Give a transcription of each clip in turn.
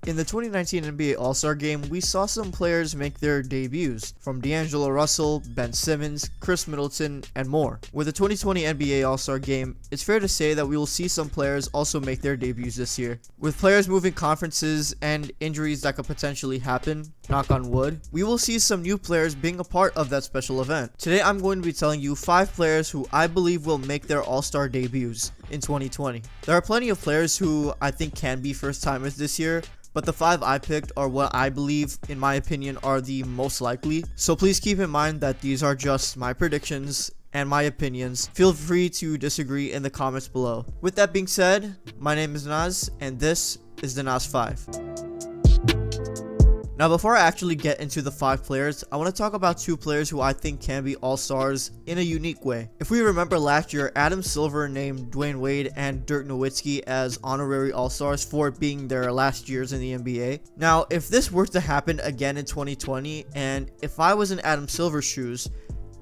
In the 2019 NBA All-Star Game, we saw some players make their debuts, from D'Angelo Russell, Ben Simmons, Chris Middleton, and more. With the 2020 NBA All-Star Game, it's fair to say that we will see some players also make their debuts this year. With players moving conferences and injuries that could potentially happen, knock on wood, we will see some new players being a part of that special event. Today I'm going to be telling you 5 players who I believe will make their All-Star debuts in 2020. There are plenty of players who I think can be first-timers this year, but the 5 I picked are what I believe, in my opinion, are the most likely. So please keep in mind that these are just my predictions and my opinions. Feel free to disagree in the comments below. With that being said, my name is Naz, and this is the Naz 5. Now, before I actually get into the 5 players, I want to talk about 2 players who I think can be all-stars in a unique way. If we remember last year, Adam Silver named Dwayne Wade and Dirk Nowitzki as honorary all-stars for it being their last years in the NBA. Now, if this were to happen again in 2020, and if I was in Adam Silver's shoes,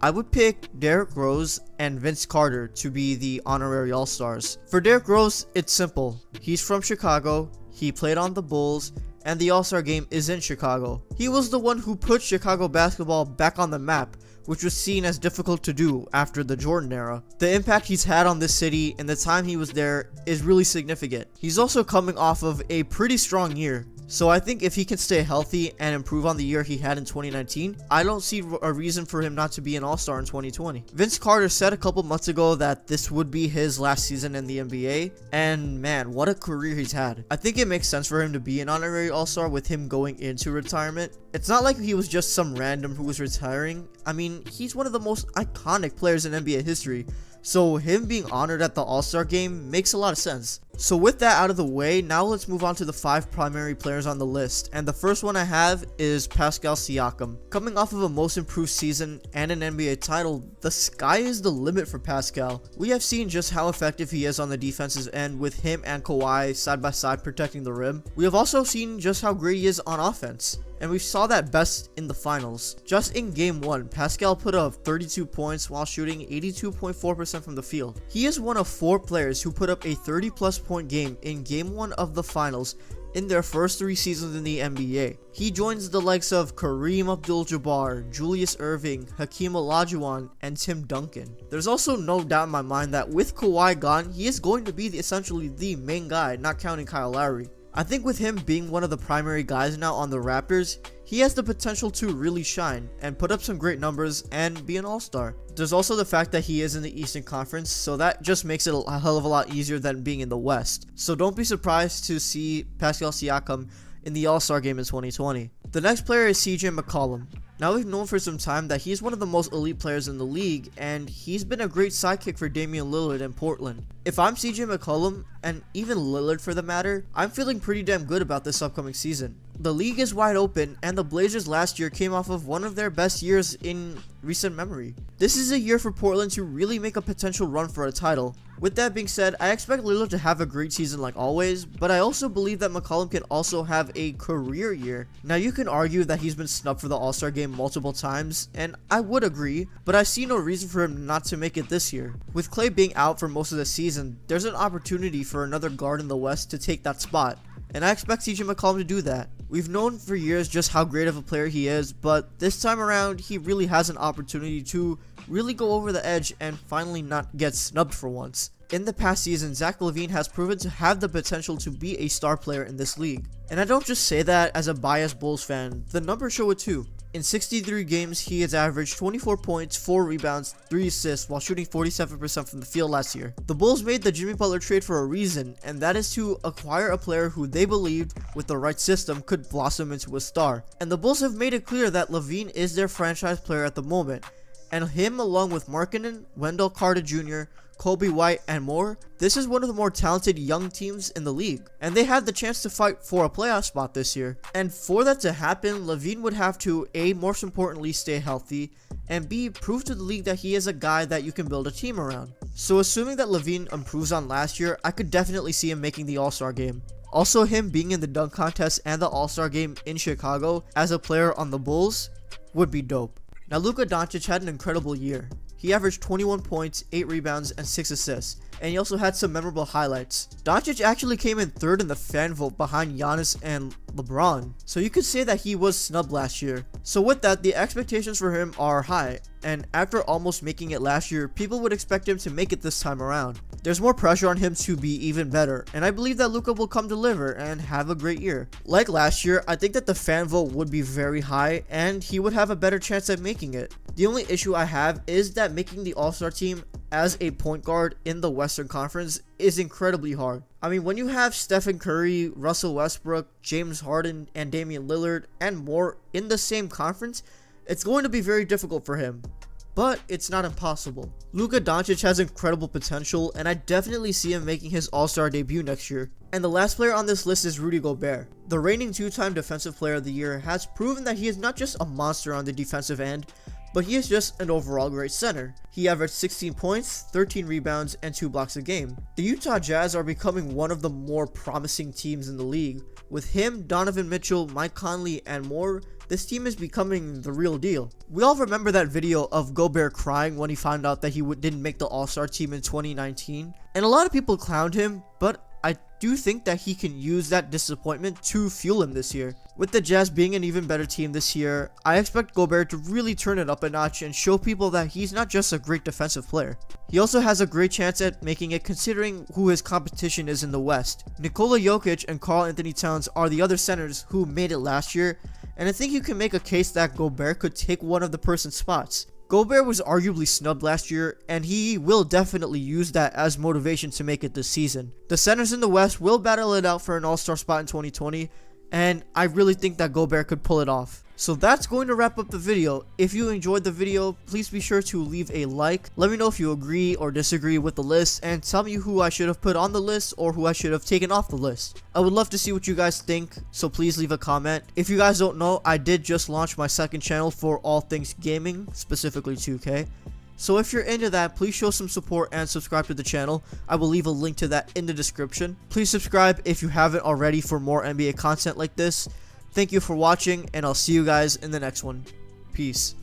I would pick Derrick Rose and Vince Carter to be the honorary all-stars. For Derrick Rose, it's simple. He's from Chicago, he played on the Bulls, and the All-Star Game is in Chicago. He was the one who put Chicago basketball back on the map, which was seen as difficult to do after the Jordan era. The impact he's had on this city in the time he was there is really significant. He's also coming off of a pretty strong year, so I think if he can stay healthy and improve on the year he had in 2019, I don't see a reason for him not to be an all-star in 2020. Vince Carter said a couple months ago that this would be his last season in the NBA, and man, what a career he's had. I think it makes sense for him to be an honorary all-star with him going into retirement. It's not like he was just some random who was retiring. I mean, he's one of the most iconic players in NBA history, so him being honored at the All-Star Game makes a lot of sense. So with that out of the way, now let's move on to the 5 primary players on the list, and the first one I have is Pascal Siakam. Coming off of a most improved season and an NBA title, the sky is the limit for Pascal. We have seen just how effective he is on the defensive end with him and Kawhi side by side protecting the rim. We have also seen just how great he is on offense, and we saw that best in the finals. Just in game 1, Pascal put up 32 points while shooting 82.4% from the field. He is one of 4 players who put up a 30+ point game in game 1 of the finals in their first 3 seasons in the NBA. He joins the likes of Kareem Abdul-Jabbar, Julius Erving, Hakeem Olajuwon, and Tim Duncan. There's also no doubt in my mind that with Kawhi gone, he is going to be essentially the main guy, not counting Kyle Lowry. I think with him being one of the primary guys now on the Raptors, he has the potential to really shine and put up some great numbers and be an all-star. There's also the fact that he is in the Eastern Conference, so that just makes it a hell of a lot easier than being in the West. So don't be surprised to see Pascal Siakam in the All-Star Game in 2020. The next player is CJ McCollum. Now, we've known for some time that he's one of the most elite players in the league, and he's been a great sidekick for Damian Lillard in Portland. If I'm CJ McCollum, and even Lillard for the matter, I'm feeling pretty damn good about this upcoming season. The league is wide open, and the Blazers last year came off of one of their best years in recent memory. This is a year for Portland to really make a potential run for a title. With that being said, I expect Lillard to have a great season like always, but I also believe that McCollum can also have a career year. Now, you can argue that he's been snubbed for the All-Star Game multiple times, and I would agree, but I see no reason for him not to make it this year. With Klay being out for most of the season, there's an opportunity for another guard in the West to take that spot, and I expect CJ McCollum to do that. We've known for years just how great of a player he is, but this time around, he really has an opportunity to really go over the edge and finally not get snubbed for once. In the past season, Zach Lavine has proven to have the potential to be a star player in this league. And I don't just say that as a biased Bulls fan, the numbers show it too. In 63 games, he has averaged 24 points, 4 rebounds, 3 assists while shooting 47% from the field last year. The Bulls made the Jimmy Butler trade for a reason, and that is to acquire a player who they believed, with the right system, could blossom into a star. And the Bulls have made it clear that Lavine is their franchise player at the moment, and him along with Markkanen, Wendell Carter Jr., Kobe White, and more, this is one of the more talented young teams in the league, and they have the chance to fight for a playoff spot this year. And for that to happen, Lavine would have to A, most importantly, stay healthy, and B, prove to the league that he is a guy that you can build a team around. So assuming that Lavine improves on last year, I could definitely see him making the All-Star Game. Also, him being in the dunk contest and the All-Star Game in Chicago as a player on the Bulls would be dope. Now, Luca Dodge had an incredible year. He averaged 21 points, 8 rebounds, and 6 assists, and he also had some memorable highlights. Doncic actually came in third in the fan vote behind Giannis and LeBron, so you could say that he was snubbed last year. So with that, the expectations for him are high, and after almost making it last year, people would expect him to make it this time around. There's more pressure on him to be even better, and I believe that Luca will come deliver and have a great year. Like last year, I think that the fan vote would be very high, and he would have a better chance at making it. The only issue I have is that making the All-Star team as a point guard in the Western Conference is incredibly hard. I mean, when you have Stephen Curry, Russell Westbrook, James Harden, and Damian Lillard, and more in the same conference, it's going to be very difficult for him. But it's not impossible. Luca Doncic has incredible potential, and I definitely see him making his All-Star debut next year. And the last player on this list is Rudy Gobert. The reigning two-time Defensive Player of the Year has proven that he is not just a monster on the defensive end, but he is just an overall great center. He averaged 16 points, 13 rebounds, and 2 blocks a game. The Utah Jazz are becoming one of the more promising teams in the league. With him, Donovan Mitchell, Mike Conley, and more, this team is becoming the real deal. We all remember that video of Gobert crying when he found out that he didn't make the All-Star team in 2019. And a lot of people clowned him, but I do think that he can use that disappointment to fuel him this year. With the Jazz being an even better team this year, I expect Gobert to really turn it up a notch and show people that he's not just a great defensive player. He also has a great chance at making it considering who his competition is in the West. Nikola Jokic and Karl Anthony Towns are the other centers who made it last year, and I think you can make a case that Gobert could take one of the person's spots. Gobert was arguably snubbed last year, and he will definitely use that as motivation to make it this season. The centers in the West will battle it out for an All-Star spot in 2020, and I really think that Gobert could pull it off. So that's going to wrap up the video. If you enjoyed the video, please be sure to leave a like. Let me know if you agree or disagree with the list, and tell me who I should have put on the list or who I should have taken off the list. I would love to see what you guys think, so please leave a comment. If you guys don't know, I did just launch my second channel for all things gaming, specifically 2K. So if you're into that, please show some support and subscribe to the channel. I will leave a link to that in the description. Please subscribe if you haven't already for more NBA content like this. Thank you for watching, and I'll see you guys in the next one. Peace.